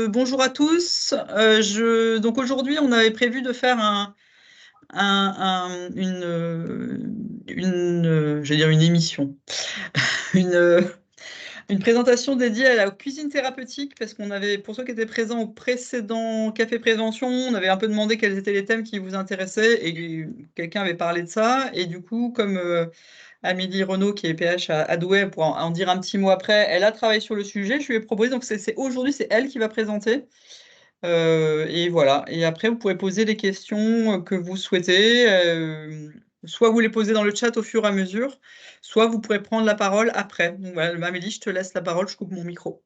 Bonjour à tous. Donc aujourd'hui, on avait prévu de faire j'allais dire une émission, une, euh, une présentation dédiée à la cuisine thérapeutique, parce qu'on avait, pour ceux qui étaient présents au précédent Café Prévention, on avait un peu demandé quels étaient les thèmes qui vous intéressaient, et quelqu'un avait parlé de ça. Et du coup, comme Amélie Renaud, qui est PH à Douai, pour en dire un petit mot après, elle a travaillé sur le sujet. Je lui ai proposé, donc aujourd'hui, c'est elle qui va présenter. Et voilà. Et après, vous pourrez poser les questions que vous souhaitez. Soit vous les posez dans le chat au fur et à mesure, soit vous pourrez prendre la parole après. Donc voilà, Amélie, je te laisse la parole, je coupe mon micro.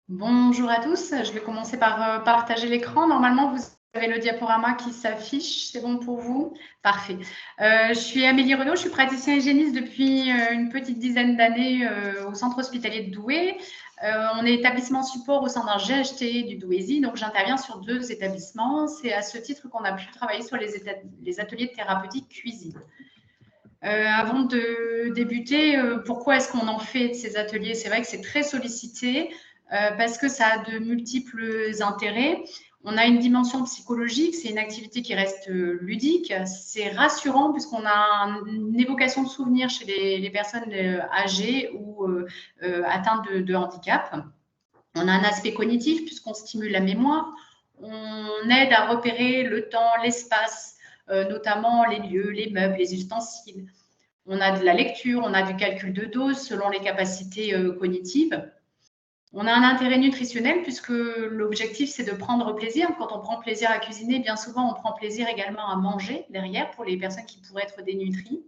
Bonjour à tous, je vais commencer par partager l'écran. Normalement, vous avez le diaporama qui s'affiche, c'est bon pour vous? Parfait. Je suis Amélie Renaud, je suis praticienne hygiéniste depuis une petite dizaine d'années au centre hospitalier de Douai. On est établissement support au sein d'un GHT du Douaisis, donc j'interviens sur 2 établissements. C'est à ce titre qu'on a pu travailler sur les ateliers de thérapeutique cuisine. Avant de débuter, pourquoi est-ce qu'on en fait de ces ateliers? C'est vrai que c'est très sollicité parce que ça a de multiples intérêts. On a une dimension psychologique, c'est une activité qui reste ludique, c'est rassurant puisqu'on a une évocation de souvenirs chez les personnes âgées ou atteintes de handicap. On a un aspect cognitif puisqu'on stimule la mémoire, on aide à repérer le temps, l'espace, notamment les lieux, les meubles, les ustensiles. On a de la lecture, on a du calcul de dose selon les capacités cognitives. On a un intérêt nutritionnel puisque l'objectif, c'est de prendre plaisir. Quand on prend plaisir à cuisiner, bien souvent, on prend plaisir également à manger derrière pour les personnes qui pourraient être dénutries.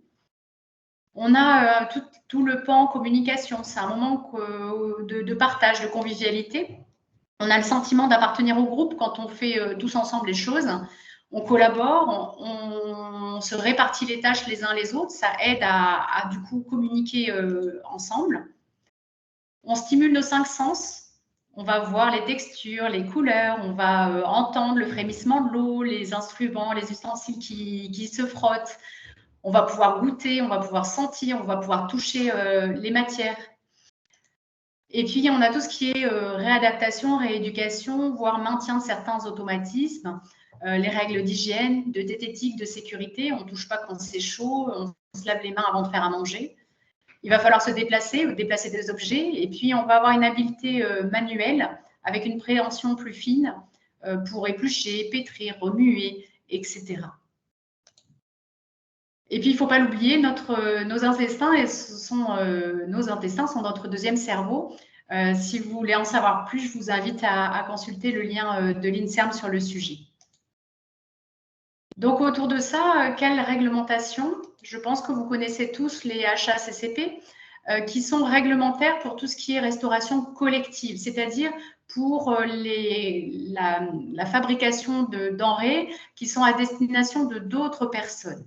On a tout le pan communication. C'est un moment de partage, de convivialité. On a le sentiment d'appartenir au groupe quand on fait tous ensemble les choses. On collabore, on se répartit les tâches les uns les autres. Ça aide à du coup communiquer ensemble. On stimule nos 5 sens. On va voir les textures, les couleurs, on va entendre le frémissement de l'eau, les instruments, les ustensiles qui se frottent. On va pouvoir goûter, on va pouvoir sentir, on va pouvoir toucher les matières. Et puis, on a tout ce qui est réadaptation, rééducation, voire maintien de certains automatismes, les règles d'hygiène, de diététique, de sécurité. On ne touche pas quand c'est chaud, on se lave les mains avant de faire à manger. Il va falloir se déplacer ou déplacer des objets. Et puis, on va avoir une habileté manuelle avec une préhension plus fine pour éplucher, pétrir, remuer, etc. Et puis, il ne faut pas l'oublier, nos intestins sont notre deuxième cerveau. Si vous voulez en savoir plus, je vous invite à consulter le lien de l'INSERM sur le sujet. Donc, autour de ça, quelle réglementation? Je pense que vous connaissez tous les HACCP qui sont réglementaires pour tout ce qui est restauration collective, c'est-à-dire pour la fabrication de denrées qui sont à destination de d'autres personnes.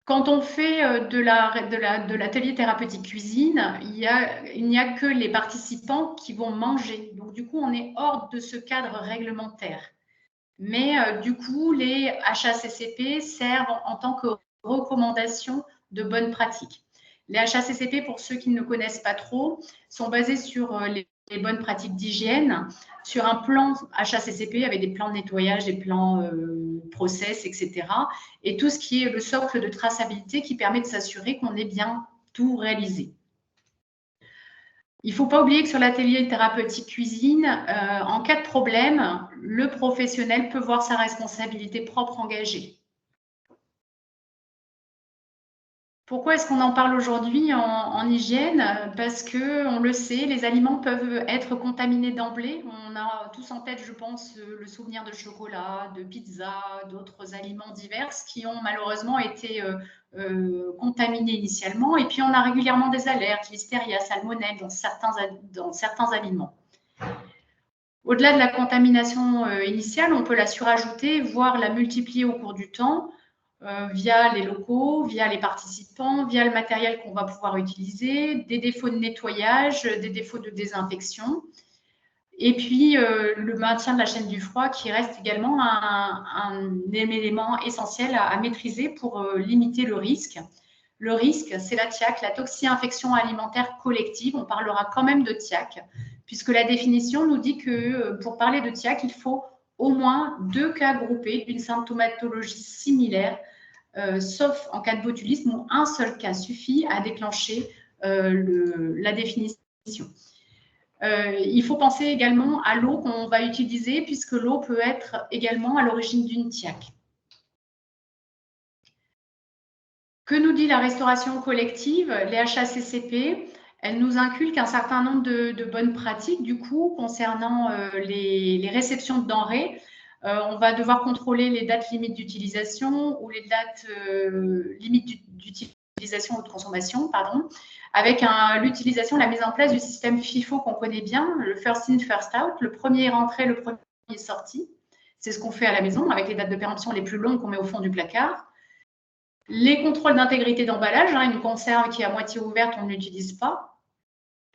Quand on fait de l'atelier thérapeutique cuisine, il n'y a que les participants qui vont manger. Donc, du coup, on est hors de ce cadre réglementaire. Mais du coup, les HACCP servent en tant que recommandation de bonnes pratiques. Les HACCP, pour ceux qui ne connaissent pas trop, sont basés sur les bonnes pratiques d'hygiène, sur un plan HACCP avec des plans de nettoyage, des plans process, etc. Et tout ce qui est le socle de traçabilité qui permet de s'assurer qu'on ait bien tout réalisé. Il ne faut pas oublier que sur l'atelier thérapeutique cuisine, en cas de problème, le professionnel peut voir sa responsabilité propre engagée. Pourquoi est-ce qu'on en parle aujourd'hui en hygiène? Parce qu'on le sait, les aliments peuvent être contaminés d'emblée. On a tous en tête, je pense, le souvenir de chocolat, de pizza, d'autres aliments divers qui ont malheureusement été contaminés initialement. Et puis, on a régulièrement des alertes, listeria, salmonelle dans certains aliments. Au-delà de la contamination initiale, on peut la surajouter, voire la multiplier au cours du temps via les locaux, via les participants, via le matériel qu'on va pouvoir utiliser, des défauts de nettoyage, des défauts de désinfection. Et puis, le maintien de la chaîne du froid qui reste également un élément essentiel à maîtriser pour limiter le risque. Le risque, c'est la TIAC, la toxi-infection alimentaire collective. On parlera quand même de TIAC, puisque la définition nous dit que pour parler de TIAC, il faut au moins 2 cas groupés d'une symptomatologie similaire, sauf en cas de botulisme où un seul cas suffit à déclencher la définition. Il faut penser également à l'eau qu'on va utiliser, puisque l'eau peut être également à l'origine d'une TIAC. Que nous dit la restauration collective? Les HACCP, elles nous inculquent un certain nombre de bonnes pratiques, du coup, concernant les réceptions de denrées. On va devoir contrôler les dates limites d'utilisation ou les dates limites d'utilisation ou de consommation, pardon, avec l'utilisation, la mise en place du système FIFO qu'on connaît bien, le first in, first out, le premier rentré, le premier sorti. C'est ce qu'on fait à la maison avec les dates de péremption les plus longues qu'on met au fond du placard. Les contrôles d'intégrité d'emballage, une conserve qui est à moitié ouverte, on ne l'utilise pas.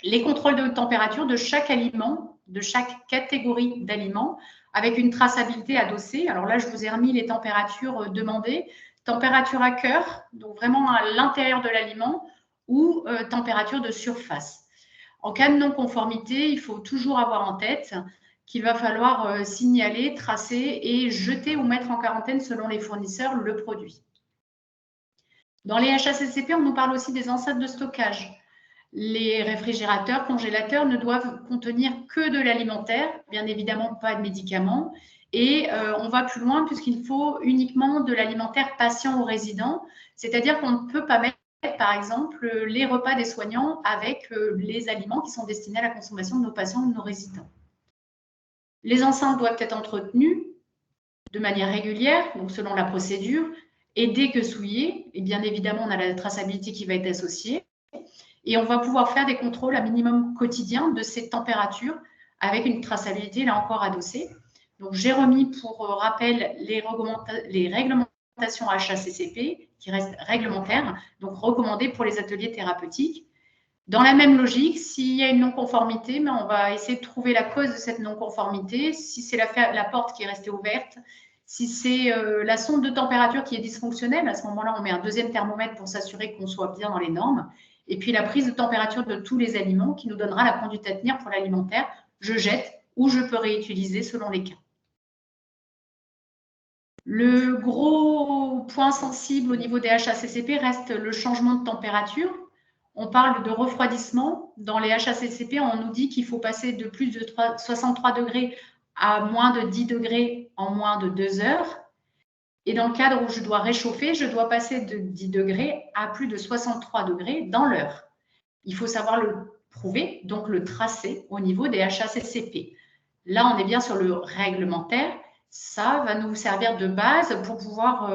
Les contrôles de température de chaque aliment, de chaque catégorie d'aliments, avec une traçabilité adossée. Alors là, je vous ai remis les températures demandées. Température à cœur, donc vraiment à l'intérieur de l'aliment, ou température de surface. En cas de non-conformité, il faut toujours avoir en tête qu'il va falloir signaler, tracer et jeter ou mettre en quarantaine selon les fournisseurs le produit. Dans les HACCP, on nous parle aussi des enceintes de stockage. Les réfrigérateurs, congélateurs ne doivent contenir que de l'alimentaire, bien évidemment pas de médicaments. Et on va plus loin puisqu'il faut uniquement de l'alimentaire patient ou résident, c'est-à-dire qu'on ne peut pas mettre, par exemple, les repas des soignants avec les aliments qui sont destinés à la consommation de nos patients ou de nos résidents. Les enceintes doivent être entretenues de manière régulière, donc selon la procédure, et dès que souillées, et bien évidemment, on a la traçabilité qui va être associée. Et on va pouvoir faire des contrôles à minimum quotidien de ces températures avec une traçabilité, là encore, adossée. Donc, j'ai remis pour rappel les réglementations HACCP qui restent réglementaires, donc recommandées pour les ateliers thérapeutiques. Dans la même logique, s'il y a une non-conformité, on va essayer de trouver la cause de cette non-conformité. Si c'est la porte qui est restée ouverte, si c'est la sonde de température qui est dysfonctionnelle, à ce moment-là, on met un deuxième thermomètre pour s'assurer qu'on soit bien dans les normes. Et puis la prise de température de tous les aliments qui nous donnera la conduite à tenir pour l'alimentaire. Je jette ou je peux réutiliser selon les cas. Le gros point sensible au niveau des HACCP reste le changement de température. On parle de refroidissement. Dans les HACCP, on nous dit qu'il faut passer de plus de 63 degrés à moins de 10 degrés en moins de 2 heures. Et dans le cadre où je dois réchauffer, je dois passer de 10 degrés à plus de 63 degrés dans l'heure. Il faut savoir le prouver, donc le tracer au niveau des HACCP. Là, on est bien sur le réglementaire. Ça va nous servir de base pour pouvoir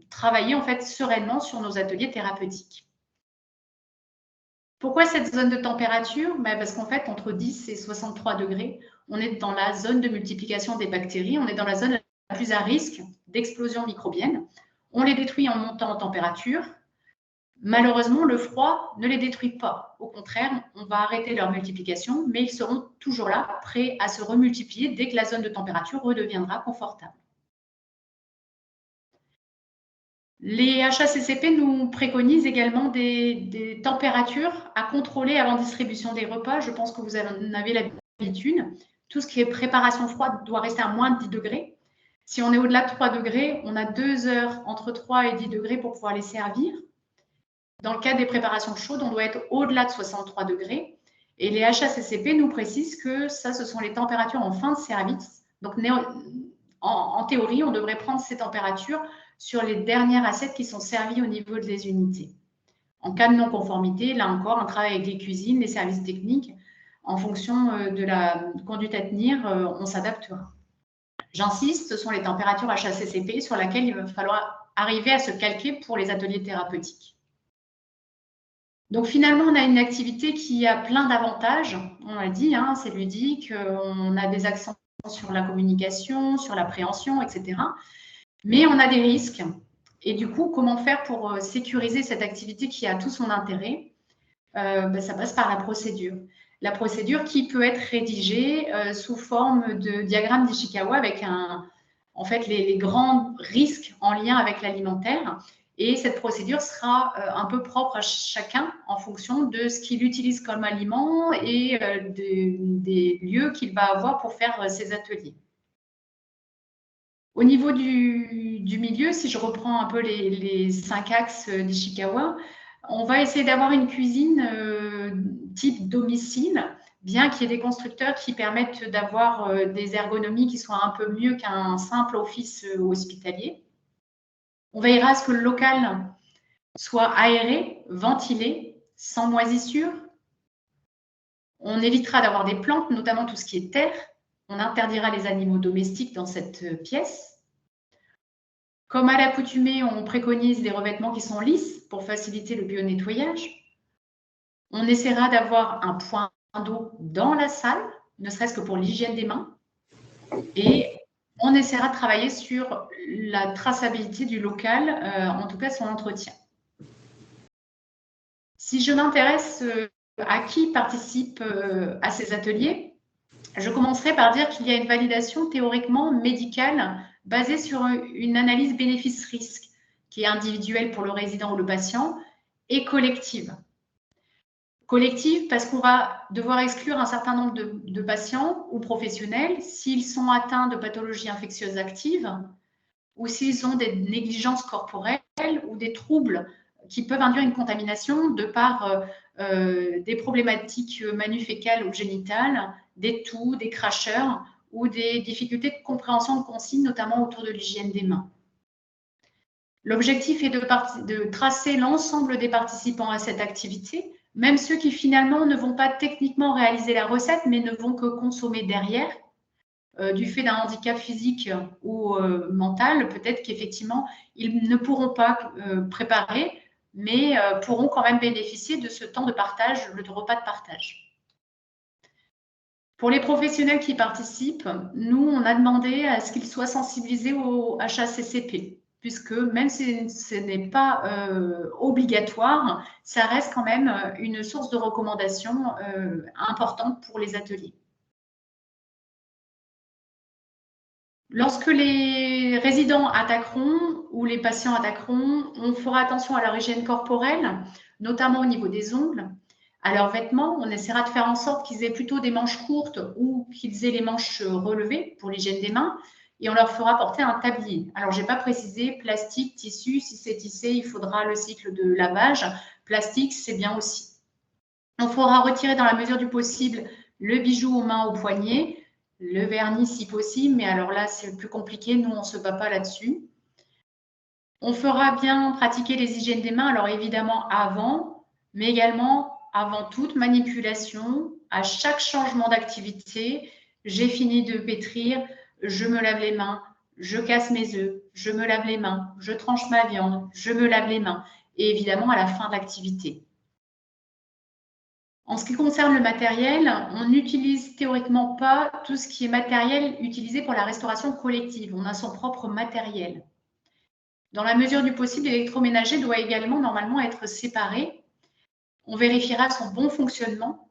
travailler en fait sereinement sur nos ateliers thérapeutiques. Pourquoi cette zone de température? Parce qu'en fait, entre 10 et 63 degrés, on est dans la zone de multiplication des bactéries, on est dans la zone la plus à risque d'explosion microbienne. On les détruit en montant en température. Malheureusement, le froid ne les détruit pas. Au contraire, on va arrêter leur multiplication, mais ils seront toujours là, prêts à se remultiplier dès que la zone de température redeviendra confortable. Les HACCP nous préconisent également des températures à contrôler avant distribution des repas. Je pense que vous en avez l'habitude. Tout ce qui est préparation froide doit rester à moins de 10 degrés. Si on est au-delà de 3 degrés, on a 2 heures entre 3 et 10 degrés pour pouvoir les servir. Dans le cas des préparations chaudes, on doit être au-delà de 63 degrés. Et les HACCP nous précisent que ça, ce sont les températures en fin de service. Donc, en théorie, on devrait prendre ces températures sur les dernières assiettes qui sont servies au niveau des unités. En cas de non-conformité, là encore, un travail avec les cuisines, les services techniques, en fonction de la conduite à tenir, on s'adaptera. J'insiste, ce sont les températures HACCP sur lesquelles il va falloir arriver à se calquer pour les ateliers thérapeutiques. Donc finalement, on a une activité qui a plein d'avantages. On l'a dit, c'est ludique, on a des accents sur la communication, sur l'appréhension, etc. Mais on a des risques. Et du coup, comment faire pour sécuriser cette activité qui a tout son intérêt? Ça passe par la procédure. La procédure qui peut être rédigée sous forme de diagramme d'Ishikawa avec en fait, les grands risques en lien avec l'alimentaire. Et cette procédure sera un peu propre à chacun en fonction de ce qu'il utilise comme aliment et des lieux qu'il va avoir pour faire ses ateliers. Au niveau du milieu, si je reprends un peu les 5 axes d'Ishikawa, on va essayer d'avoir une cuisine type domicile, bien qu'il y ait des constructeurs qui permettent d'avoir des ergonomies qui soient un peu mieux qu'un simple office hospitalier. On veillera à ce que le local soit aéré, ventilé, sans moisissure. On évitera d'avoir des plantes, notamment tout ce qui est terre. On interdira les animaux domestiques dans cette pièce. Comme à l'accoutumée, on préconise des revêtements qui sont lisses pour faciliter le bio-nettoyage. On essaiera d'avoir un point d'eau dans la salle, ne serait-ce que pour l'hygiène des mains. Et on essaiera de travailler sur la traçabilité du local, en tout cas son entretien. Si je m'intéresse à qui participe à ces ateliers, je commencerai par dire qu'il y a une validation théoriquement médicale basée sur une analyse bénéfice-risque qui est individuelle pour le résident ou le patient et collective. Collective parce qu'on va devoir exclure un certain nombre de patients ou professionnels s'ils sont atteints de pathologies infectieuses actives ou s'ils ont des négligences corporelles ou des troubles qui peuvent induire une contamination de par des problématiques manufécales ou génitales, des toux, des cracheurs ou des difficultés de compréhension de consignes, notamment autour de l'hygiène des mains. L'objectif est de tracer l'ensemble des participants à cette activité, même ceux qui finalement ne vont pas techniquement réaliser la recette, mais ne vont que consommer derrière, du fait d'un handicap physique ou mental, peut-être qu'effectivement, ils ne pourront pas préparer, mais pourront quand même bénéficier de ce temps de partage, le repas de partage. Pour les professionnels qui participent, nous, on a demandé à ce qu'ils soient sensibilisés au HACCP, puisque même si ce n'est pas obligatoire, ça reste quand même une source de recommandation importante pour les ateliers. Lorsque les résidents attaqueront ou les patients attaqueront, on fera attention à leur hygiène corporelle, notamment au niveau des ongles, à leurs vêtements. On essaiera de faire en sorte qu'ils aient plutôt des manches courtes ou qu'ils aient les manches relevées pour l'hygiène des mains. Et on leur fera porter un tablier. Alors, je n'ai pas précisé plastique, tissu. Si c'est tissé, il faudra le cycle de lavage. Plastique, c'est bien aussi. On fera retirer dans la mesure du possible le bijou aux mains, aux poignets, le vernis si possible, mais alors là, c'est plus compliqué. Nous, on ne se bat pas là-dessus. On fera bien pratiquer les hygiènes des mains, alors évidemment avant, mais également avant toute manipulation, à chaque changement d'activité. J'ai fini de pétrir, je me lave les mains, je casse mes œufs, je me lave les mains, je tranche ma viande, je me lave les mains. Et évidemment, à la fin de l'activité. En ce qui concerne le matériel, on n'utilise théoriquement pas tout ce qui est matériel utilisé pour la restauration collective. On a son propre matériel. Dans la mesure du possible, l'électroménager doit également normalement être séparé. On vérifiera son bon fonctionnement.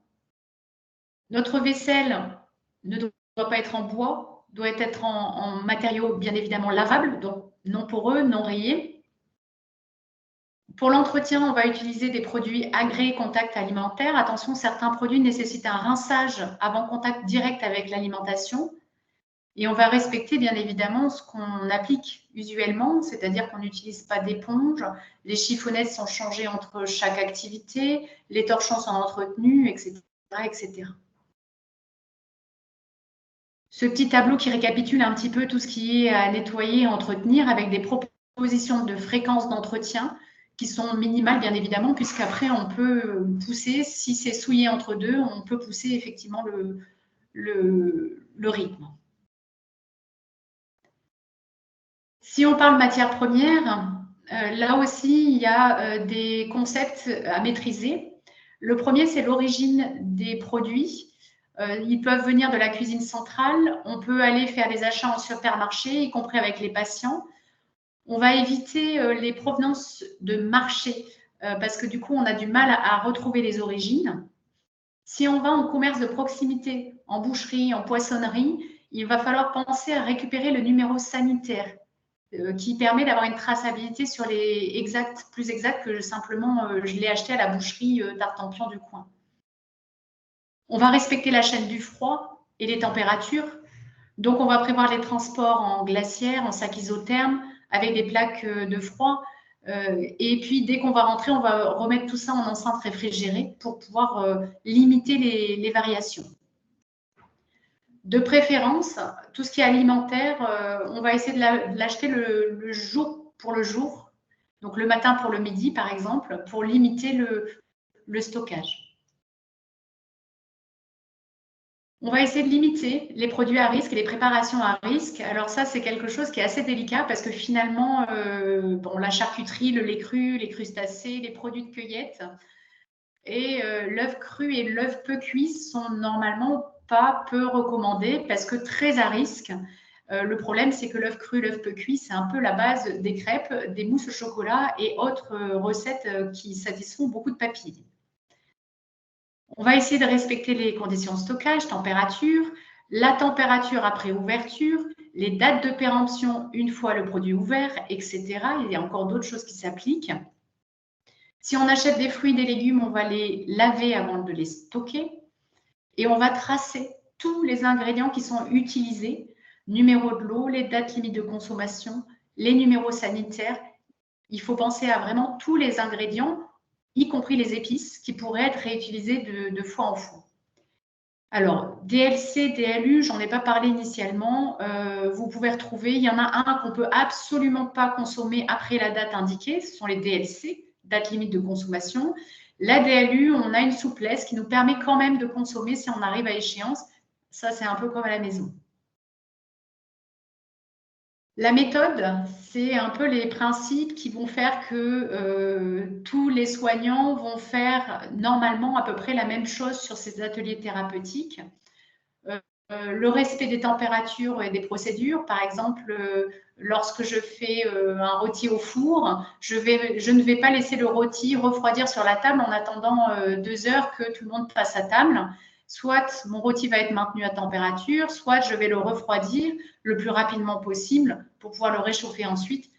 Notre vaisselle ne doit pas être en bois, doit être en matériaux bien évidemment lavables, donc non poreux, non rayés. Pour l'entretien, on va utiliser des produits agréés contact alimentaire. Attention, certains produits nécessitent un rinçage avant contact direct avec l'alimentation. Et on va respecter bien évidemment ce qu'on applique usuellement, c'est-à-dire qu'on n'utilise pas d'éponge, les chiffonnettes sont changées entre chaque activité, les torchons sont entretenus, etc., etc. Ce petit tableau qui récapitule un petit peu tout ce qui est à nettoyer et entretenir avec des propositions de fréquence d'entretien qui sont minimales, bien évidemment, puisqu'après, on peut pousser, si c'est souillé entre deux, on peut pousser effectivement le rythme. Si on parle matière première, là aussi, il y a des concepts à maîtriser. Le premier, c'est l'origine des produits. Ils peuvent venir de la cuisine centrale. On peut aller faire des achats en supermarché, y compris avec les patients. On va éviter les provenances de marché parce que du coup, on a du mal à retrouver les origines. Si on va en commerce de proximité, en boucherie, en poissonnerie, il va falloir penser à récupérer le numéro sanitaire qui permet d'avoir une traçabilité sur les exacts, plus exact que simplement je l'ai acheté à la boucherie Tartampion du coin. On va respecter la chaîne du froid et les températures. Donc, on va prévoir les transports en glacière, en sac isotherme, avec des plaques de froid. Et puis, dès qu'on va rentrer, on va remettre tout ça en enceinte réfrigérée pour pouvoir limiter les variations. De préférence, tout ce qui est alimentaire, on va essayer de l'acheter le jour pour le jour, donc le matin pour le midi, par exemple, pour limiter le stockage. On va essayer de limiter les produits à risque et les préparations à risque. Alors ça, c'est quelque chose qui est assez délicat parce que finalement, bon, la charcuterie, le lait cru, les crustacés, les produits de cueillette et l'œuf cru et l'œuf peu cuit sont normalement pas peu recommandés parce que très à risque. Le problème, c'est que l'œuf cru, l'œuf peu cuit, c'est un peu la base des crêpes, des mousses au chocolat et autres recettes qui satisfont beaucoup de papilles. On va essayer de respecter les conditions de stockage, température, la température après ouverture, les dates de péremption une fois le produit ouvert, etc. Il y a encore d'autres choses qui s'appliquent. Si on achète des fruits et des légumes, on va les laver avant de les stocker et on va tracer tous les ingrédients qui sont utilisés, numéro de l'eau, les dates limites de consommation, les numéros sanitaires. Il faut penser à vraiment tous les ingrédients, y compris les épices, qui pourraient être réutilisées de fois en fois. Alors, DLC, DLU, j'en ai pas parlé initialement. Vous pouvez retrouver, il y en a un qu'on peut absolument pas consommer après la date indiquée, ce sont les DLC, date limite de consommation. La DLU, on a une souplesse qui nous permet quand même de consommer si on arrive à échéance. Ça, c'est un peu comme à la maison. La méthode, c'est un peu les principes qui vont faire que tous les soignants vont faire normalement à peu près la même chose sur ces ateliers thérapeutiques. Le respect des températures et des procédures. Par exemple, lorsque je fais un rôti au four, je ne vais pas laisser le rôti refroidir sur la table en attendant 2 heures que tout le monde passe à table. Soit mon rôti va être maintenu à température, soit je vais le refroidir le plus rapidement possible pour pouvoir le réchauffer ensuite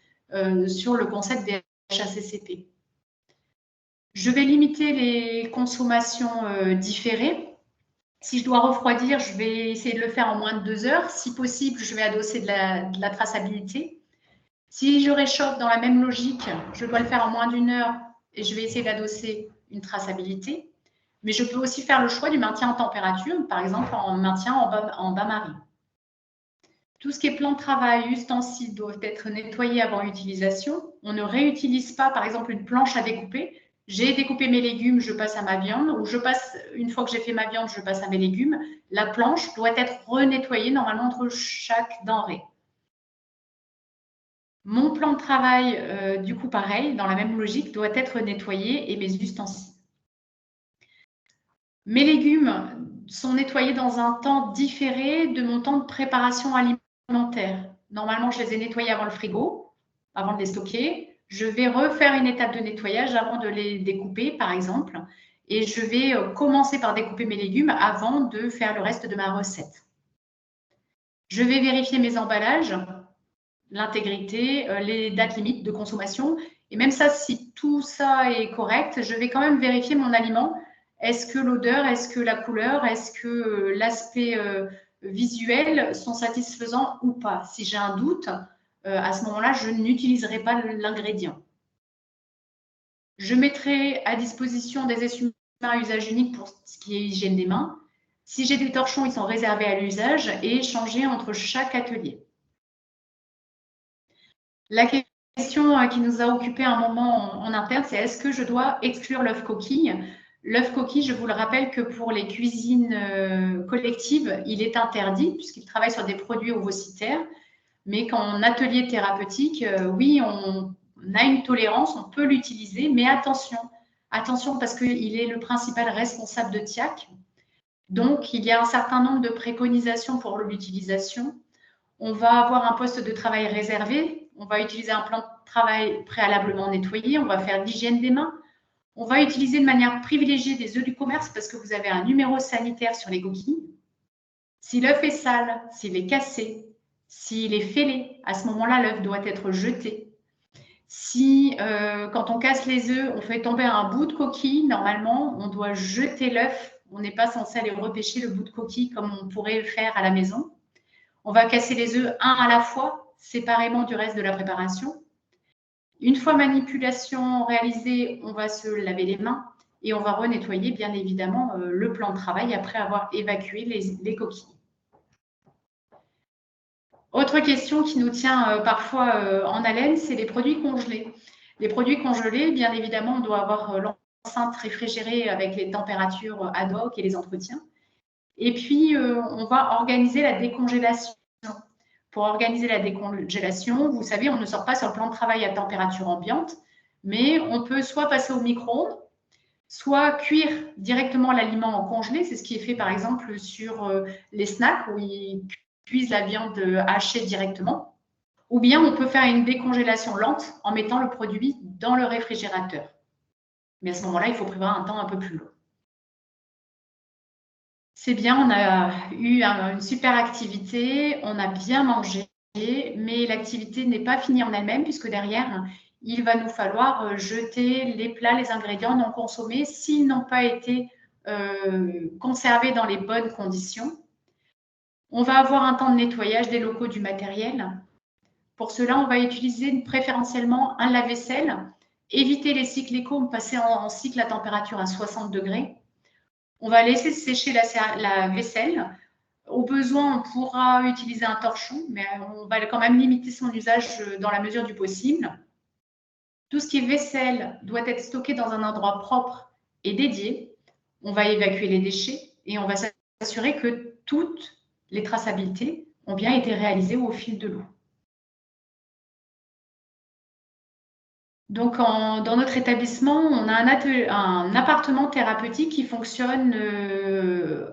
sur le concept des HACCP. Je vais limiter les consommations différées. Si je dois refroidir, je vais essayer de le faire en moins de 2 heures. Si possible, je vais adosser de la traçabilité. Si je réchauffe dans la même logique, je dois le faire en moins d'1 heure et je vais essayer d'adosser une traçabilité. Mais je peux aussi faire le choix du maintien en température, par exemple en maintien en bain-marie. Tout ce qui est plan de travail, ustensiles doivent être nettoyés avant utilisation. On ne réutilise pas, par exemple, une planche à découper. J'ai découpé mes légumes, je passe à ma viande, ou une fois que j'ai fait ma viande, je passe à mes légumes. La planche doit être renettoyée normalement entre chaque denrée. Mon plan de travail, du coup, pareil, dans la même logique, doit être nettoyé et mes ustensiles. Mes légumes sont nettoyés dans un temps différé de mon temps de préparation alimentaire. Normalement, je les ai nettoyés avant le frigo, avant de les stocker. Je vais refaire une étape de nettoyage avant de les découper, par exemple. Et je vais commencer par découper mes légumes avant de faire le reste de ma recette. Je vais vérifier mes emballages, l'intégrité, les dates limites de consommation. Et même ça, si tout ça est correct, je vais quand même vérifier mon aliment. Est-ce que l'odeur, est-ce que la couleur, est-ce que l'aspect visuel sont satisfaisants ou pas? Si j'ai un doute, à ce moment-là, je n'utiliserai pas l'ingrédient. Je mettrai à disposition des essuie-mains à usage unique pour ce qui est hygiène des mains. Si j'ai des torchons, ils sont réservés à l'usage et échangés entre chaque atelier. La question qui nous a occupé un moment en interne, c'est est-ce que je dois exclure l'œuf coquille? L'œuf coquille, je vous le rappelle que pour les cuisines collectives, il est interdit puisqu'il travaille sur des produits ovocitaires. Mais qu'en atelier thérapeutique, oui, on a une tolérance, on peut l'utiliser, mais attention parce qu'il est le principal responsable de TIAC. Donc, il y a un certain nombre de préconisations pour l'utilisation. On va avoir un poste de travail réservé, on va utiliser un plan de travail préalablement nettoyé, on va faire l'hygiène des mains, on va utiliser de manière privilégiée des œufs du commerce parce que vous avez un numéro sanitaire sur les coquilles. Si l'œuf est sale, s'il est cassé, S'il est fêlé, à ce moment-là, l'œuf doit être jeté. Si, quand on casse les œufs, on fait tomber un bout de coquille, normalement, on doit jeter l'œuf. On n'est pas censé aller repêcher le bout de coquille comme on pourrait le faire à la maison. On va casser les œufs un à la fois, séparément du reste de la préparation. Une fois manipulation réalisée, on va se laver les mains et on va renettoyer, bien évidemment, le plan de travail après avoir évacué les coquilles. Autre question qui nous tient parfois en haleine, c'est les produits congelés. Les produits congelés, bien évidemment, on doit avoir l'enceinte réfrigérée avec les températures ad hoc et les entretiens. Et puis, on va organiser la décongélation. Pour organiser la décongélation, vous savez, on ne sort pas sur le plan de travail à température ambiante, mais on peut soit passer au micro-ondes, soit cuire directement l'aliment en congelé. C'est ce qui est fait, par exemple, sur les snacks où ils cuisent la viande hachée directement. Ou bien on peut faire une décongélation lente en mettant le produit dans le réfrigérateur. Mais à ce moment-là, il faut prévoir un temps un peu plus long. C'est bien, on a eu une super activité, on a bien mangé, mais l'activité n'est pas finie en elle-même puisque derrière, il va nous falloir jeter les plats, les ingrédients non consommés s'ils n'ont pas été conservés dans les bonnes conditions. On va avoir un temps de nettoyage des locaux du matériel. Pour cela, on va utiliser préférentiellement un lave-vaisselle, éviter les cycles éco, passer en cycle à température à 60 degrés. On va laisser sécher la vaisselle. Au besoin, on pourra utiliser un torchon, mais on va quand même limiter son usage dans la mesure du possible. Tout ce qui est vaisselle doit être stocké dans un endroit propre et dédié. On va évacuer les déchets et on va s'assurer que toutes les traçabilités ont bien été réalisées au fil de l'eau. Donc, dans notre établissement, on a un appartement thérapeutique qui fonctionne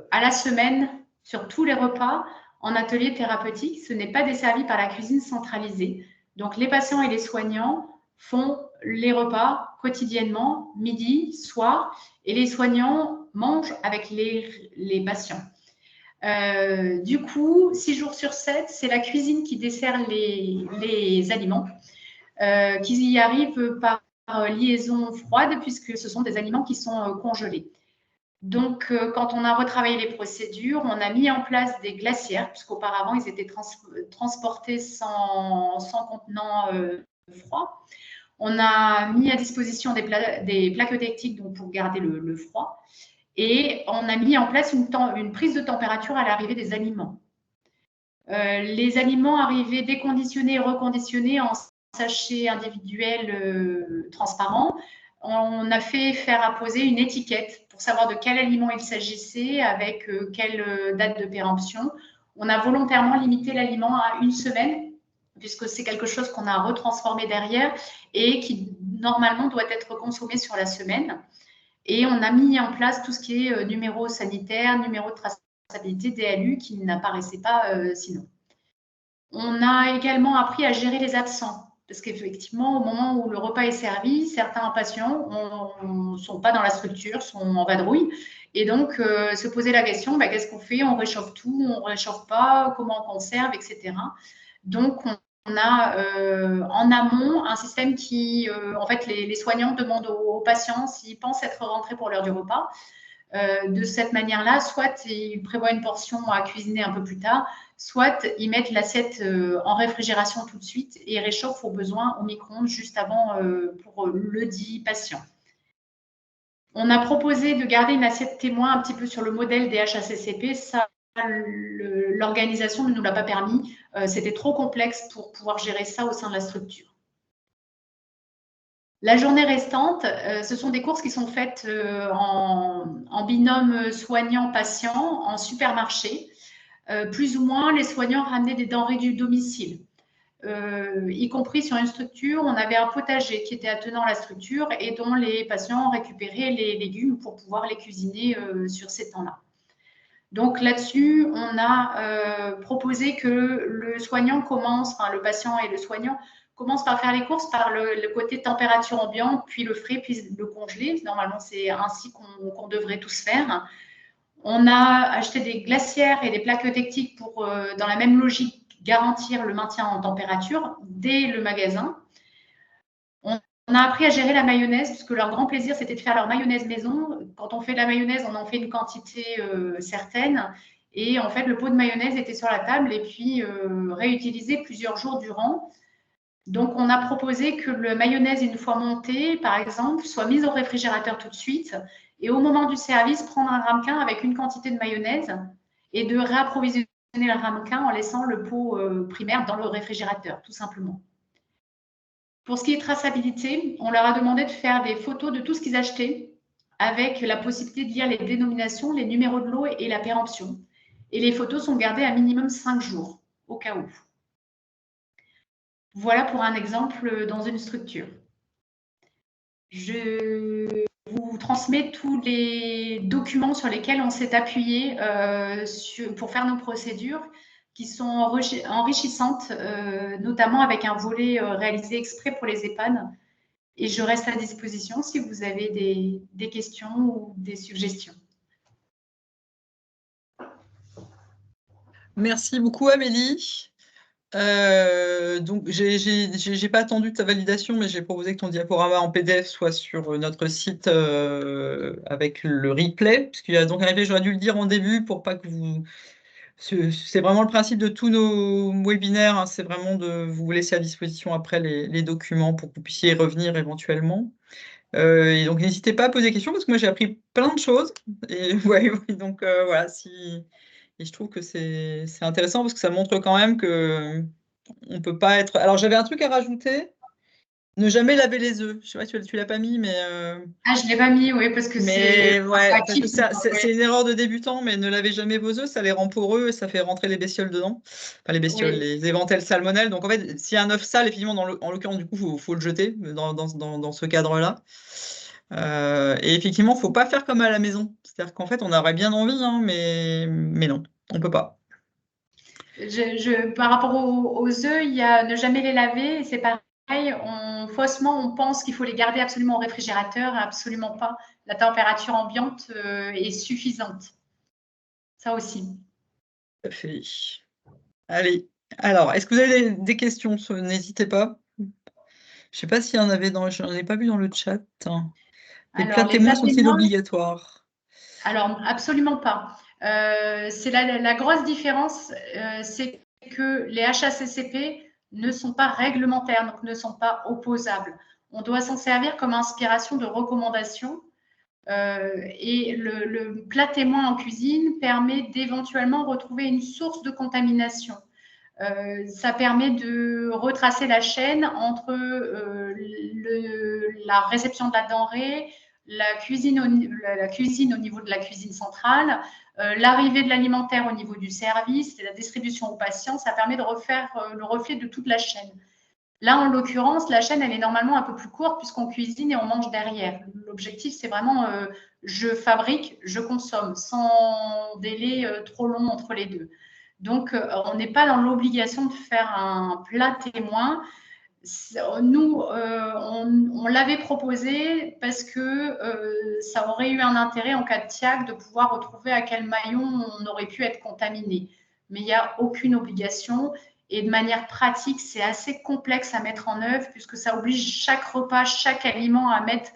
à la semaine sur tous les repas en atelier thérapeutique. Ce n'est pas desservi par la cuisine centralisée. Donc, les patients et les soignants font les repas quotidiennement, midi, soir, et les soignants mangent avec les patients. Du coup, 6 jours sur 7, c'est la cuisine qui dessert les aliments. Qui y arrivent par liaison froide puisque ce sont des aliments qui sont congelés. Donc, quand on a retravaillé les procédures, on a mis en place des glacières, puisqu'auparavant, ils étaient transportés sans contenant froid. On a mis à disposition des plaques eutectiques donc pour garder le froid. Et on a mis en place une prise de température à l'arrivée des aliments. Les aliments arrivaient déconditionnés et reconditionnés en sachet individuel transparent. On a fait faire apposer une étiquette pour savoir de quel aliment il s'agissait, avec quelle date de péremption. On a volontairement limité l'aliment à 1 semaine, puisque c'est quelque chose qu'on a retransformé derrière et qui, normalement, doit être consommé sur la semaine. Et on a mis en place tout ce qui est numéro sanitaire, numéro de traçabilité, DLU, qui n'apparaissait pas sinon. On a également appris à gérer les absents. Parce qu'effectivement, au moment où le repas est servi, certains patients ne sont pas dans la structure, sont en vadrouille. Et donc, se poser la question, qu'est-ce qu'on fait? On réchauffe tout, on ne réchauffe pas, comment on conserve, etc. Donc, on a en amont un système qui, en fait, les soignants demandent aux patients s'ils pensent être rentrés pour l'heure du repas. De cette manière-là, soit ils prévoient une portion à cuisiner un peu plus tard, soit ils mettent l'assiette en réfrigération tout de suite et réchauffent au besoin au micro-ondes juste avant pour le dit patient. On a proposé de garder une assiette témoin un petit peu sur le modèle des HACCP. Ça, l'organisation ne nous l'a pas permis. C'était trop complexe pour pouvoir gérer ça au sein de la structure. La journée restante, ce sont des courses qui sont faites en binôme soignant-patient en supermarché. Plus ou moins, les soignants ramenaient des denrées du domicile. Y compris sur une structure, on avait un potager qui était attenant à la structure et dont les patients récupéraient les légumes pour pouvoir les cuisiner sur ces temps-là. Donc là-dessus, on a proposé que le soignant commence, enfin le patient et le soignant commence par faire les courses par le côté température ambiante, puis le frais, puis le congelé. Normalement, c'est ainsi qu'on devrait tous faire. On a acheté des glacières et des plaques eutectiques pour, dans la même logique garantir le maintien en température dès le magasin. On a appris à gérer la mayonnaise, puisque leur grand plaisir, c'était de faire leur mayonnaise maison. Quand on fait de la mayonnaise, on en fait une quantité certaine. Et en fait, le pot de mayonnaise était sur la table et puis réutilisé plusieurs jours durant. Donc, on a proposé que le mayonnaise, une fois montée, par exemple, soit mise au réfrigérateur tout de suite. Et au moment du service, prendre un ramequin avec une quantité de mayonnaise et de réapprovisionner le ramequin en laissant le pot primaire dans le réfrigérateur, tout simplement. Pour ce qui est traçabilité, on leur a demandé de faire des photos de tout ce qu'ils achetaient avec la possibilité de lire les dénominations, les numéros de lot et la péremption. Et les photos sont gardées à minimum 5 jours, au cas où. Voilà pour un exemple dans une structure. Je vous transmets tous les documents sur lesquels on s'est appuyé pour faire nos procédures, qui sont enrichissantes, notamment avec un volet réalisé exprès pour les EHPAD. Et je reste à disposition si vous avez des questions ou des suggestions. Merci beaucoup, Amélie. Donc, j'ai pas attendu ta validation, mais j'ai proposé que ton diaporama en PDF soit sur notre site avec le replay, parce qu'il y a donc un replay, j'aurais dû le dire en début pour pas que vous... C'est vraiment le principe de tous nos webinaires, hein, c'est vraiment de vous laisser à disposition après les documents pour que vous puissiez y revenir éventuellement. Et donc, n'hésitez pas à poser des questions, parce que moi, j'ai appris plein de choses. Et ouais, donc voilà, si... Et je trouve que c'est intéressant parce que ça montre quand même que on peut pas être. Alors j'avais un truc à rajouter, ne jamais laver les œufs. Je sais pas, tu l'as pas mis, mais. Ah, je ne l'ai pas mis, oui, parce que c'est Mais ouais, parce que actif. c'est une erreur de débutant, mais ne lavez jamais vos œufs, ça les rend poreux et ça fait rentrer les bestioles dedans. Enfin les bestioles, Oui. les éventelles salmonelles. Donc en fait, s'il y a un œuf sale, effectivement, en l'occurrence, du coup, faut le jeter dans ce cadre-là. Et effectivement, faut pas faire comme à la maison. C'est-à-dire qu'en fait, on aurait bien envie, hein, mais non, on peut pas. Par rapport aux œufs, il y a ne jamais les laver. C'est pareil, faussement, on pense qu'il faut les garder absolument au réfrigérateur. Absolument pas. La température ambiante est suffisante. Ça aussi. Tout à fait. Allez. Alors, est-ce que vous avez des questions? N'hésitez pas. Je sais pas s'il y en avait dans. J'en ai pas vu dans le chat. Les plats Alors, les témoins plats sont-ils témoins, obligatoires? alors absolument pas. C'est la grosse différence, c'est que les HACCP ne sont pas réglementaires, donc ne sont pas opposables. On doit s'en servir comme inspiration de recommandation. Et le plat témoin en cuisine permet d'éventuellement retrouver une source de contamination. Ça permet de retracer la chaîne entre la réception de la denrée, la cuisine au niveau de la cuisine centrale, l'arrivée de l'alimentaire au niveau du service et la distribution aux patients. Ça permet de refaire le reflet de toute la chaîne. Là, en l'occurrence, la chaîne, elle est normalement un peu plus courte puisqu'on cuisine et on mange derrière. L'objectif, c'est vraiment je fabrique, je consomme, sans délai trop long entre les deux. Donc, on n'est pas dans l'obligation de faire un plat témoin. Nous, on l'avait proposé parce que ça aurait eu un intérêt en cas de TIAC de pouvoir retrouver à quel maillon on aurait pu être contaminé. Mais il n'y a aucune obligation. Et de manière pratique, c'est assez complexe à mettre en œuvre puisque ça oblige chaque repas, chaque aliment à mettre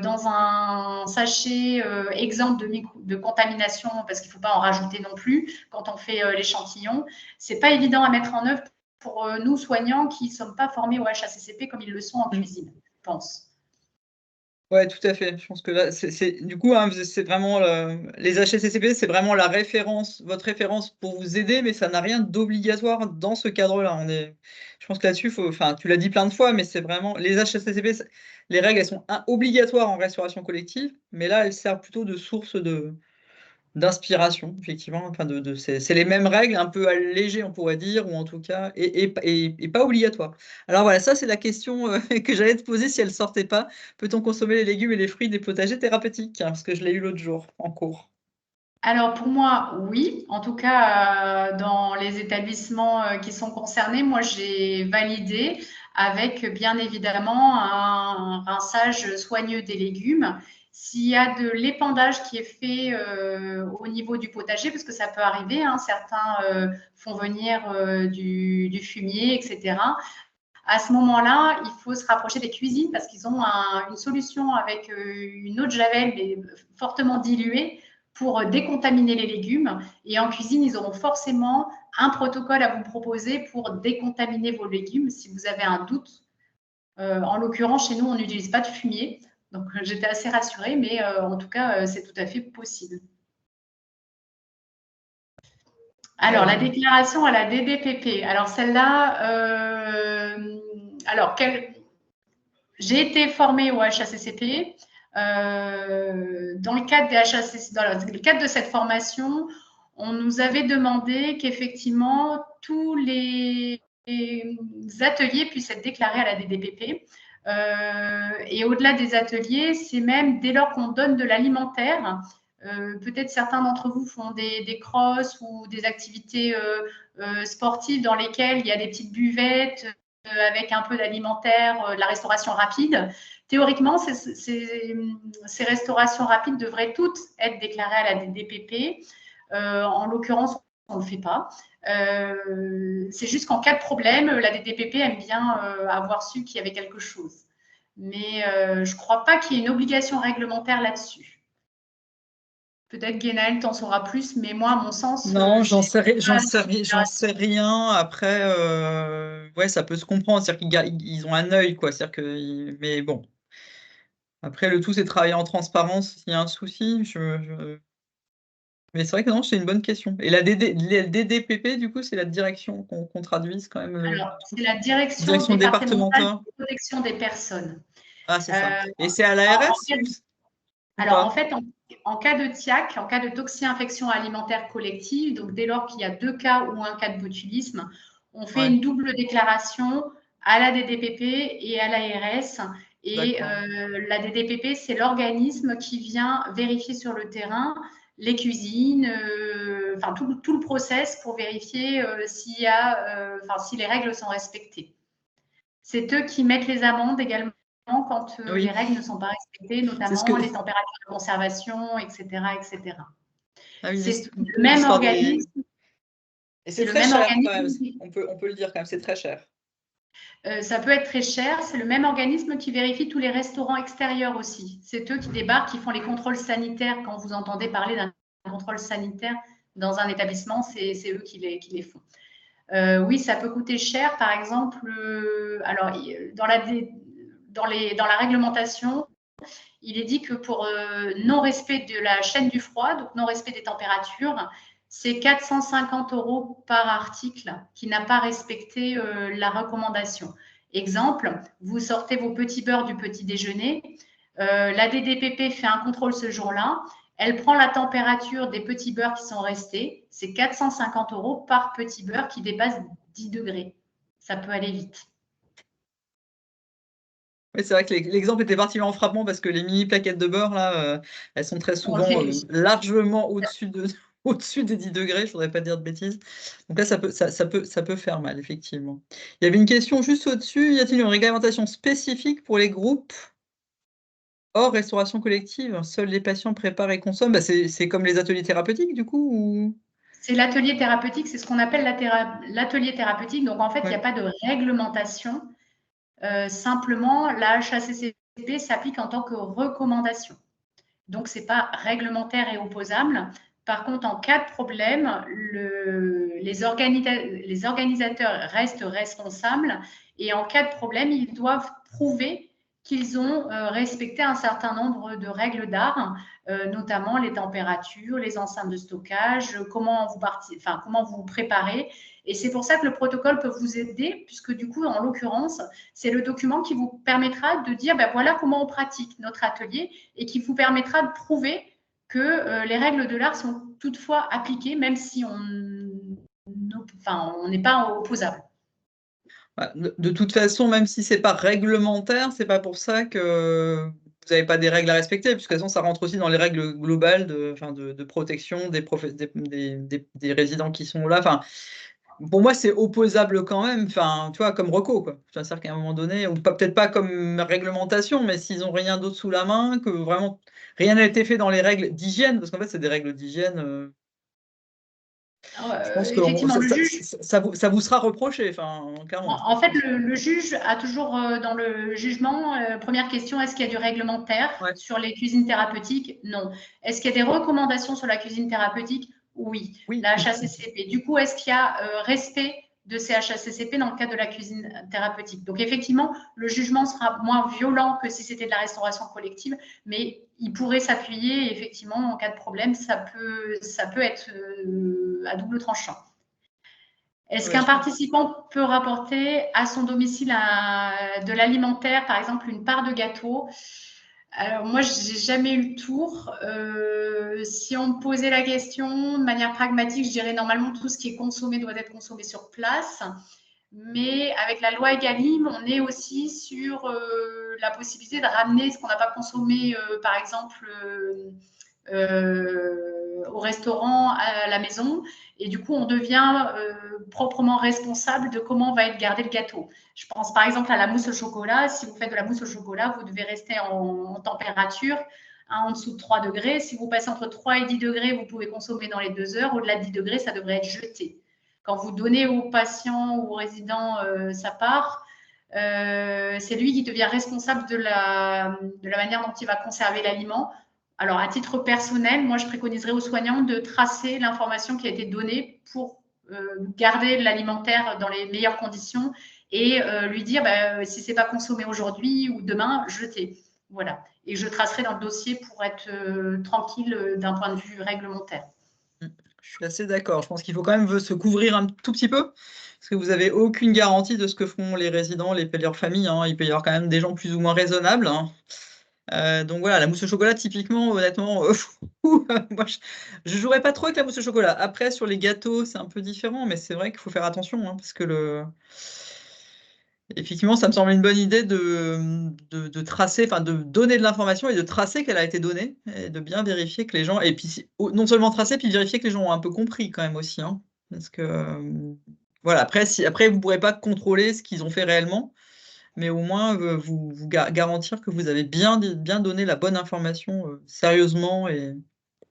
dans un sachet exempt de contamination parce qu'il ne faut pas en rajouter non plus quand on fait l'échantillon. Ce n'est pas évident à mettre en œuvre pour nous soignants qui ne sommes pas formés au HACCP comme ils le sont en cuisine, je pense. Ouais, tout à fait. Je pense que là, du coup, hein, c'est vraiment les HACCP, c'est vraiment la référence, votre référence pour vous aider, mais ça n'a rien d'obligatoire dans ce cadre-là. Je pense que là-dessus, enfin, tu l'as dit plein de fois, mais c'est vraiment les HACCP, les règles, elles sont obligatoires en restauration collective, mais là, elles servent plutôt de source d'inspiration, effectivement. Enfin, c'est les mêmes règles, un peu allégées, on pourrait dire, ou en tout cas, et pas obligatoires. Alors voilà, ça, c'est la question que j'allais te poser si elle ne sortait pas. Peut-on consommer les légumes et les fruits des potagers thérapeutiques? Parce que je l'ai eu l'autre jour en cours. Alors pour moi, oui. En tout cas, dans les établissements qui sont concernés, moi j'ai validé avec bien évidemment un rinçage soigneux des légumes S'il y a de l'épandage qui est fait au niveau du potager, parce que ça peut arriver, hein, certains font venir du fumier, etc. À ce moment-là, il faut se rapprocher des cuisines parce qu'ils ont une solution avec une eau de javel mais fortement diluée pour décontaminer les légumes. Et en cuisine, ils auront forcément un protocole à vous proposer pour décontaminer vos légumes si vous avez un doute. En l'occurrence, chez nous, on n'utilise pas de fumier. Donc, j'étais assez rassurée, mais en tout cas, c'est tout à fait possible. Alors, la déclaration à la DDPP. Alors, celle-là, j'ai été formée au HACCP. Dans le cadre dans le cadre de cette formation, on nous avait demandé qu'effectivement, tous les ateliers puissent être déclarés à la DDPP. Et au-delà des ateliers, c'est même dès lors qu'on donne de l'alimentaire, peut-être certains d'entre vous font des crosses ou des activités sportives dans lesquelles il y a des petites buvettes avec un peu d'alimentaire, de la restauration rapide. Théoriquement, ces restaurations rapides devraient toutes être déclarées à la DDPP. En l'occurrence, on ne le fait pas. C'est juste qu'en cas de problème, la DDPP aime bien avoir su qu'il y avait quelque chose. Mais je ne crois pas qu'il y ait une obligation réglementaire là-dessus. Peut-être Guénaël t'en saura plus, mais moi, à mon sens… Non, j'en sais rien. Après, ouais, ça peut se comprendre. C'est-à-dire qu'ils ont un œil, quoi. C'est-à-dire que, mais bon. Après, le tout, c'est de travailler en transparence. S'il y a un souci, mais c'est vrai que non, c'est une bonne question. Et la DDPP, du coup, c'est la direction qu'on traduise quand même. Alors, c'est la direction départementale de protection des personnes. Ah, c'est ça. Et c'est à l'ARS Alors, en fait, en cas de TIAC, en cas de toxi-infection alimentaire collective, donc dès lors qu'il y a 2 cas ou un cas de botulisme, on fait une double déclaration à la DDPP et à l'ARS. Et la DDPP, c'est l'organisme qui vient vérifier sur le terrain les cuisines, enfin tout le process pour vérifier si les règles sont respectées. C'est eux qui mettent les amendes également quand les règles ne sont pas respectées, notamment les températures de conservation, etc. etc. Ah oui, c'est le même organisme. Et c'est très cher quand même. On peut le dire quand même, c'est très cher. Ça peut être très cher. C'est le même organisme qui vérifie tous les restaurants extérieurs aussi. C'est eux qui débarquent, qui font les contrôles sanitaires. Quand vous entendez parler d'un contrôle sanitaire dans un établissement, c'est eux qui les font. Oui, ça peut coûter cher. Par exemple, alors dans la réglementation, il est dit que pour non-respect de la chaîne du froid, donc non-respect des températures, c'est 450 € par article qui n'a pas respecté la recommandation. Exemple, vous sortez vos petits beurres du petit déjeuner, la DDPP fait un contrôle ce jour-là, elle prend la température des petits beurres qui sont restés, c'est 450 € par petit beurre qui dépasse 10 degrés. Ça peut aller vite. Oui, c'est vrai que l'exemple était particulièrement frappant parce que les mini plaquettes de beurre, là, elles sont très souvent largement au-dessus des 10 degrés, je ne voudrais pas dire de bêtises. Donc là, ça peut faire mal, effectivement. Il y avait une question juste au-dessus. Y a-t-il une réglementation spécifique pour les groupes hors restauration collective? Seuls les patients préparent et consomment. Bah, c'est comme les ateliers thérapeutiques, du coup ou... C'est l'atelier thérapeutique, c'est ce qu'on appelle l'atelier thérapeutique. Donc, en fait, il n'y a pas de réglementation. Simplement, la HACCP s'applique en tant que recommandation. Donc, ce n'est pas réglementaire et opposable. Par contre, en cas de problème, les organisateurs restent responsables et en cas de problème, ils doivent prouver qu'ils ont respecté un certain nombre de règles d'art, notamment les températures, les enceintes de stockage, comment vous préparez. Et c'est pour ça que le protocole peut vous aider, puisque du coup, en l'occurrence, c'est le document qui vous permettra de dire, ben voilà comment on pratique notre atelier et qui vous permettra de prouver que les règles de l'art sont toutefois appliquées, même si on n'est pas opposable. De toute façon, même si ce n'est pas réglementaire, ce n'est pas pour ça que vous n'avez pas des règles à respecter, puisque de toute façon, ça rentre aussi dans les règles globales de protection des résidents qui sont là. Enfin, pour moi, c'est opposable quand même, enfin, tu vois, comme reco, quoi. C'est-à-dire qu'à un moment donné, ou peut-être pas comme réglementation, mais s'ils n'ont rien d'autre sous la main, que vraiment rien n'a été fait dans les règles d'hygiène, parce qu'en fait, c'est des règles d'hygiène. Je pense que Effectivement, le juge, ça vous sera reproché, enfin, clairement. en fait, le juge a toujours dans le jugement, première question, est-ce qu'il y a du réglementaire Ouais. sur les cuisines thérapeutiques? Non. Est-ce qu'il y a des recommandations sur la cuisine thérapeutique? Oui. Oui. La HACCP. Du coup, est-ce qu'il y a respect de ces HACCP dans le cadre de la cuisine thérapeutique? Donc, effectivement, le jugement sera moins violent que si c'était de la restauration collective, mais il pourrait s'appuyer, effectivement, en cas de problème, ça peut être à double tranchant. Est-ce Ouais, qu'un participant peut rapporter à son domicile de l'alimentaire, par exemple une part de gâteau? Alors moi, je n'ai jamais eu le tour. Si on me posait la question de manière pragmatique, je dirais normalement tout ce qui est consommé doit être consommé sur place. Mais avec la loi Egalim, on est aussi sur la possibilité de ramener ce qu'on n'a pas consommé, par exemple, au restaurant, à la maison. Et du coup, on devient proprement responsable de comment va être gardé le gâteau. Je pense par exemple à la mousse au chocolat. Si vous faites de la mousse au chocolat, vous devez rester en température en dessous de 3 degrés. Si vous passez entre 3 et 10 degrés, vous pouvez consommer dans les 2 heures. Au-delà de 10 degrés, ça devrait être jeté. Quand vous donnez au patient ou au résident sa part, c'est lui qui devient responsable de la manière dont il va conserver l'aliment. Alors, à titre personnel, moi, je préconiserais aux soignants de tracer l'information qui a été donnée pour garder l'alimentaire dans les meilleures conditions et lui dire si ce n'est pas consommé aujourd'hui ou demain, jetez. Voilà. Et je tracerai dans le dossier pour être tranquille d'un point de vue réglementaire. Je suis assez d'accord. Je pense qu'il faut quand même se couvrir un tout petit peu, parce que vous n'avez aucune garantie de ce que font les résidents, leurs familles. Hein. Il peut y avoir quand même des gens plus ou moins raisonnables. Hein. Donc voilà, la mousse au chocolat, typiquement, honnêtement, moi, je ne jouerais pas trop avec la mousse au chocolat. Après, sur les gâteaux, c'est un peu différent, mais c'est vrai qu'il faut faire attention, hein, parce que effectivement, ça me semble une bonne idée de tracer, enfin de donner de l'information et de tracer qu'elle a été donnée, et de bien vérifier que les gens, et puis non seulement tracer, puis vérifier que les gens ont un peu compris quand même aussi. Hein, parce que voilà, après, vous ne pourrez pas contrôler ce qu'ils ont fait réellement, mais au moins vous garantir que vous avez bien donné la bonne information sérieusement et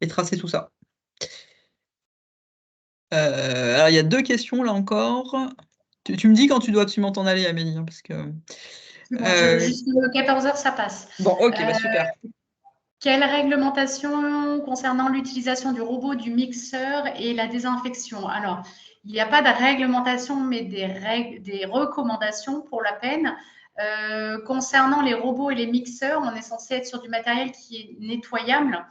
tracer tout ça. Alors, il y a 2 questions là encore. Tu me dis quand tu dois absolument t'en aller, Amélie, hein, parce que. Bon, jusqu'à 14 heures, ça passe. Bon, ok, bah super. Quelle réglementation concernant l'utilisation du robot, du mixeur et la désinfection? Alors, il n'y a pas de réglementation, mais des recommandations pour la peine. Concernant les robots et les mixeurs, on est censé être sur du matériel qui est nettoyable.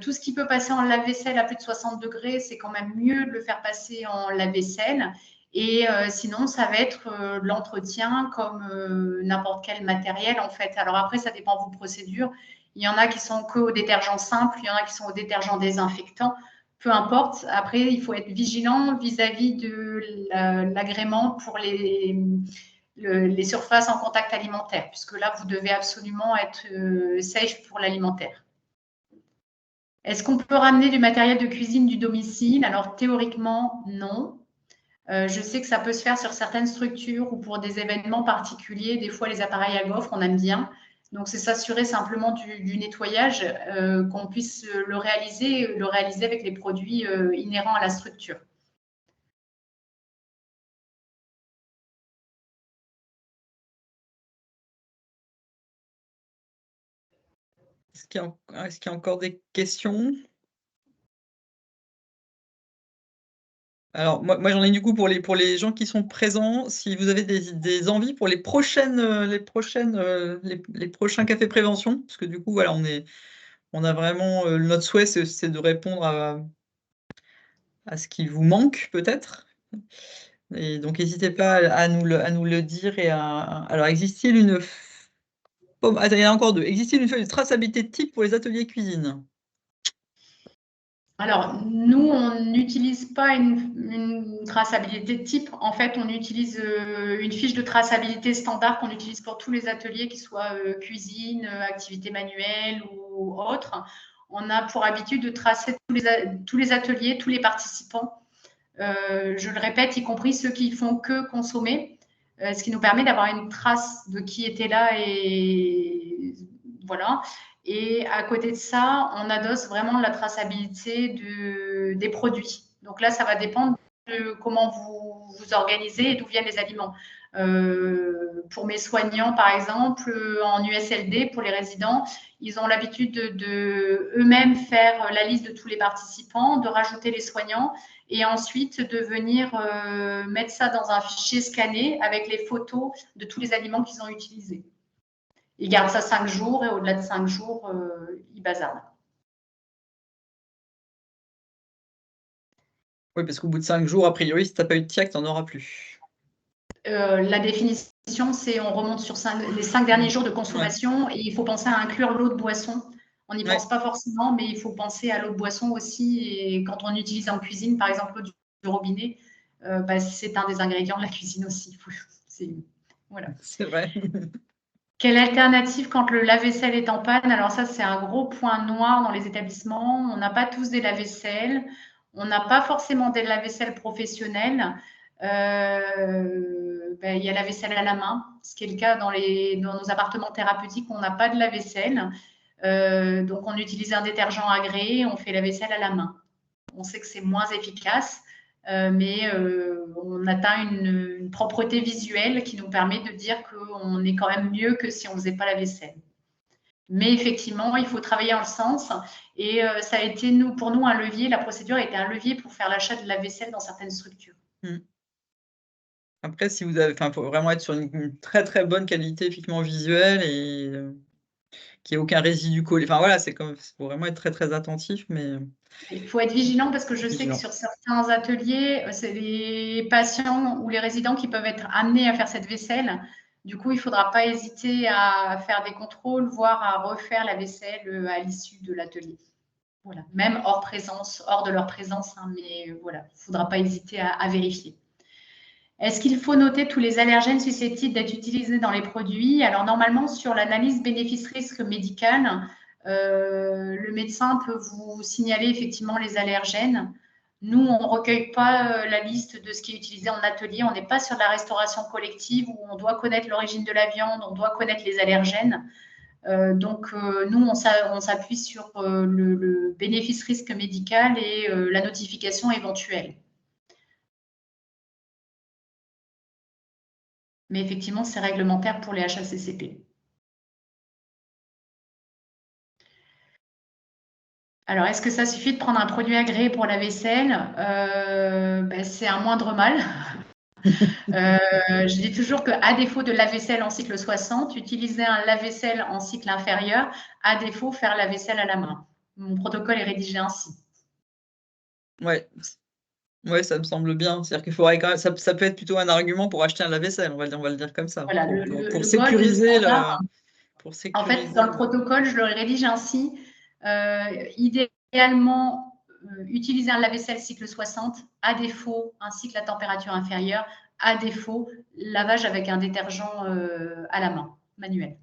Tout ce qui peut passer en lave-vaisselle à plus de 60 degrés, c'est quand même mieux de le faire passer en lave-vaisselle. Et sinon, ça va être l'entretien comme n'importe quel matériel, en fait. Alors après, ça dépend de vos procédures. Il y en a qui sont qu'au détergent simple, il y en a qui sont au détergent désinfectant. Peu importe. Après, il faut être vigilant vis-à-vis de l'agrément pour les surfaces en contact alimentaire, puisque là, vous devez absolument être safe pour l'alimentaire. Est-ce qu'on peut ramener du matériel de cuisine du domicile? Alors, théoriquement, non. Je sais que ça peut se faire sur certaines structures ou pour des événements particuliers. Des fois, les appareils à gaufres, on aime bien. Donc, c'est s'assurer simplement du nettoyage, qu'on puisse le réaliser avec les produits inhérents à la structure. Est-ce qu'il y a encore des questions? Alors, moi j'en ai du coup pour les gens qui sont présents. Si vous avez des envies pour les prochains cafés prévention, parce que du coup, voilà, on a vraiment notre souhait, c'est de répondre à ce qui vous manque peut-être. Et donc, n'hésitez pas à nous le dire. Alors, existe-t-il il y en a encore 2. Existe-t-il une feuille de traçabilité type pour les ateliers cuisine? Alors, nous, on n'utilise pas une traçabilité type. En fait, on utilise une fiche de traçabilité standard qu'on utilise pour tous les ateliers, qu'ils soient cuisine, activité manuelle ou autres. On a pour habitude de tracer tous les ateliers, tous les participants je le répète, y compris ceux qui font que consommer, ce qui nous permet d'avoir une trace de qui était là et voilà. Et à côté de ça, on adosse vraiment la traçabilité des produits. Donc là, ça va dépendre de comment vous vous organisez et d'où viennent les aliments. Pour mes soignants, par exemple, en USLD, pour les résidents, ils ont l'habitude de eux-mêmes faire la liste de tous les participants, de rajouter les soignants et ensuite de venir mettre ça dans un fichier scanné avec les photos de tous les aliments qu'ils ont utilisés. Ils gardent ça 5 jours et au-delà de 5 jours, ils bazardent. Oui, parce qu'au bout de 5 jours, a priori, si tu n'as pas eu de TIAC, tu n'en auras plus. La définition, c'est on remonte sur les 5 derniers jours de consommation et il faut penser à inclure l'eau de boisson. On n'y pense pas forcément, mais il faut penser à l'eau de boisson aussi. Et quand on utilise en cuisine, par exemple, l'eau du robinet, c'est un des ingrédients de la cuisine aussi. Voilà. C'est vrai. Quelle alternative quand le lave-vaisselle est en panne? Alors ça, c'est un gros point noir dans les établissements. On n'a pas tous des lave-vaisselle. On n'a pas forcément des lave-vaisselle professionnels. Il y a la vaisselle à la main, ce qui est le cas dans nos appartements thérapeutiques. On n'a pas de lave-vaisselle. Donc, on utilise un détergent agréé, on fait la vaisselle à la main. On sait que c'est moins efficace, mais on atteint une propreté visuelle qui nous permet de dire qu'on est quand même mieux que si on ne faisait pas la vaisselle. Mais effectivement, il faut travailler en le sens. Et ça a été pour nous un levier, la procédure a été un levier pour faire l'achat de la vaisselle dans certaines structures. Après, si vous avez, il faut vraiment être sur une très très bonne qualité effectivement visuelle et qu'il n'y ait aucun résidu collé. Enfin voilà, il faut vraiment être très très attentif, mais il faut être vigilant parce que je sais que sur certains ateliers, c'est les patients ou les résidents qui peuvent être amenés à faire cette vaisselle. Du coup, il ne faudra pas hésiter à faire des contrôles, voire à refaire la vaisselle à l'issue de l'atelier. Voilà, même hors de leur présence, hein, mais voilà, il ne faudra pas hésiter à vérifier. Est-ce qu'il faut noter tous les allergènes susceptibles d'être utilisés dans les produits? Alors normalement, sur l'analyse bénéfice-risque médical, le médecin peut vous signaler effectivement les allergènes. Nous, on ne recueille pas la liste de ce qui est utilisé en atelier. On n'est pas sur la restauration collective où on doit connaître l'origine de la viande, on doit connaître les allergènes. Donc, nous, on s'appuie sur le bénéfice-risque médical et la notification éventuelle. Mais effectivement, c'est réglementaire pour les HACCP. Alors, est-ce que ça suffit de prendre un produit agréé pour la vaisselle? C'est un moindre mal. Je dis toujours qu'à défaut de lave-vaisselle en cycle 60, utiliser un lave-vaisselle en cycle inférieur, à défaut, faire la vaisselle à la main. Mon protocole est rédigé ainsi. Ouais, ça me semble bien. C'est-à-dire qu'il faudrait quand même, ça peut être plutôt un argument pour acheter un lave-vaisselle, on va le dire comme ça. Voilà, pour sécuriser En fait, dans le protocole, je le rédige ainsi. Idéalement, utiliser un lave-vaisselle cycle 60, à défaut, un cycle à température inférieure, à défaut, lavage avec un détergent à la main, manuel.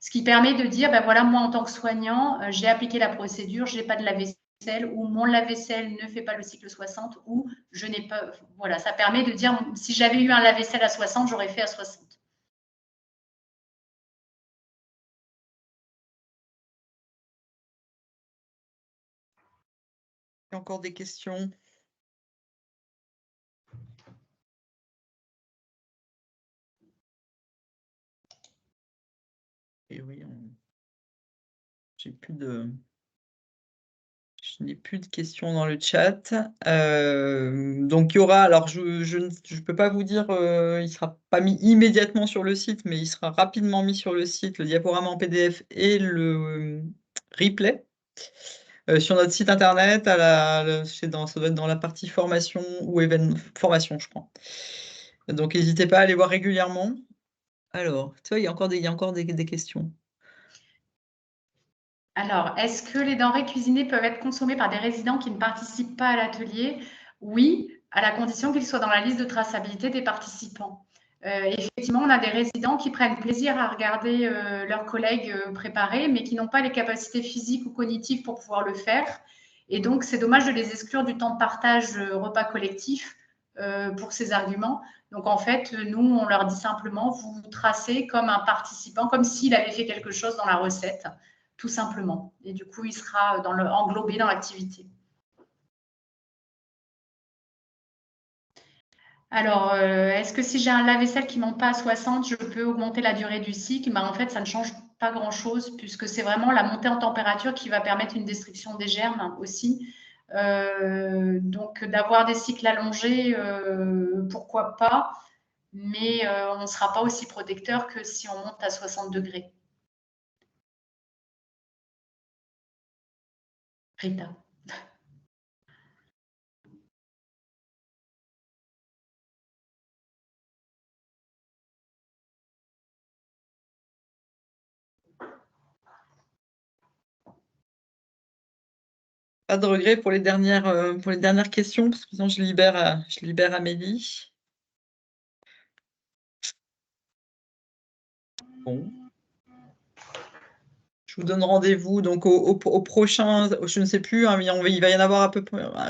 Ce qui permet de dire, voilà, moi, en tant que soignant, j'ai appliqué la procédure, je n'ai pas de lave-vaisselle, ou mon lave-vaisselle ne fait pas le cycle 60, ou je n'ai pas. Voilà, ça permet de dire, si j'avais eu un lave-vaisselle à 60, j'aurais fait à 60. Il y a encore des questions? Et oui, je n'ai plus de questions dans le chat. Donc il y aura, alors je ne peux pas vous dire, il ne sera pas mis immédiatement sur le site, mais il sera rapidement mis sur le site, le diaporama en PDF et le replay. Sur notre site internet, ça doit être dans la partie formation ou formation, je crois. Donc n'hésitez pas à aller voir régulièrement. Alors, tu vois, il y a encore des questions. Alors, est-ce que les denrées cuisinées peuvent être consommées par des résidents qui ne participent pas à l'atelier? Oui, à la condition qu'ils soient dans la liste de traçabilité des participants. Effectivement, on a des résidents qui prennent plaisir à regarder leurs collègues préparer, mais qui n'ont pas les capacités physiques ou cognitives pour pouvoir le faire. Et donc, c'est dommage de les exclure du temps de partage repas collectif pour ces arguments. Donc, en fait, nous, on leur dit simplement, vous vous tracez comme un participant, comme s'il avait fait quelque chose dans la recette, tout simplement. Et du coup, il sera englobé dans l'activité. Alors, est-ce que si j'ai un lave-vaisselle qui ne monte pas à 60, je peux augmenter la durée du cycle? En fait, ça ne change pas grand-chose puisque c'est vraiment la montée en température qui va permettre une destruction des germes aussi. Donc, d'avoir des cycles allongés, pourquoi pas, mais on ne sera pas aussi protecteur que si on monte à 60 degrés. Rita. Pas de regret pour les dernières questions, parce que sinon je libère Amélie. Bon. Je vous donne rendez-vous donc au prochain, je ne sais plus, hein, mais il va y en avoir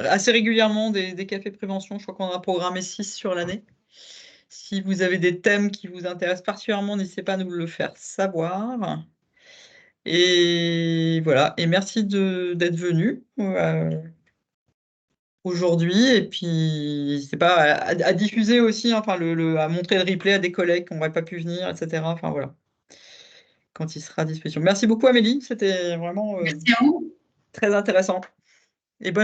assez régulièrement des cafés prévention. Je crois qu'on en a programmé 6 sur l'année. Si vous avez des thèmes qui vous intéressent particulièrement, n'hésitez pas à nous le faire savoir. Et voilà, et merci d'être venu aujourd'hui. Et puis, c'est pas à diffuser aussi, hein, enfin, à montrer le replay à des collègues qui n'auraient pas pu venir, etc. Enfin, voilà, quand il sera à disposition. Merci beaucoup, Amélie. C'était vraiment Merci à vous. très intéressant. Et bonne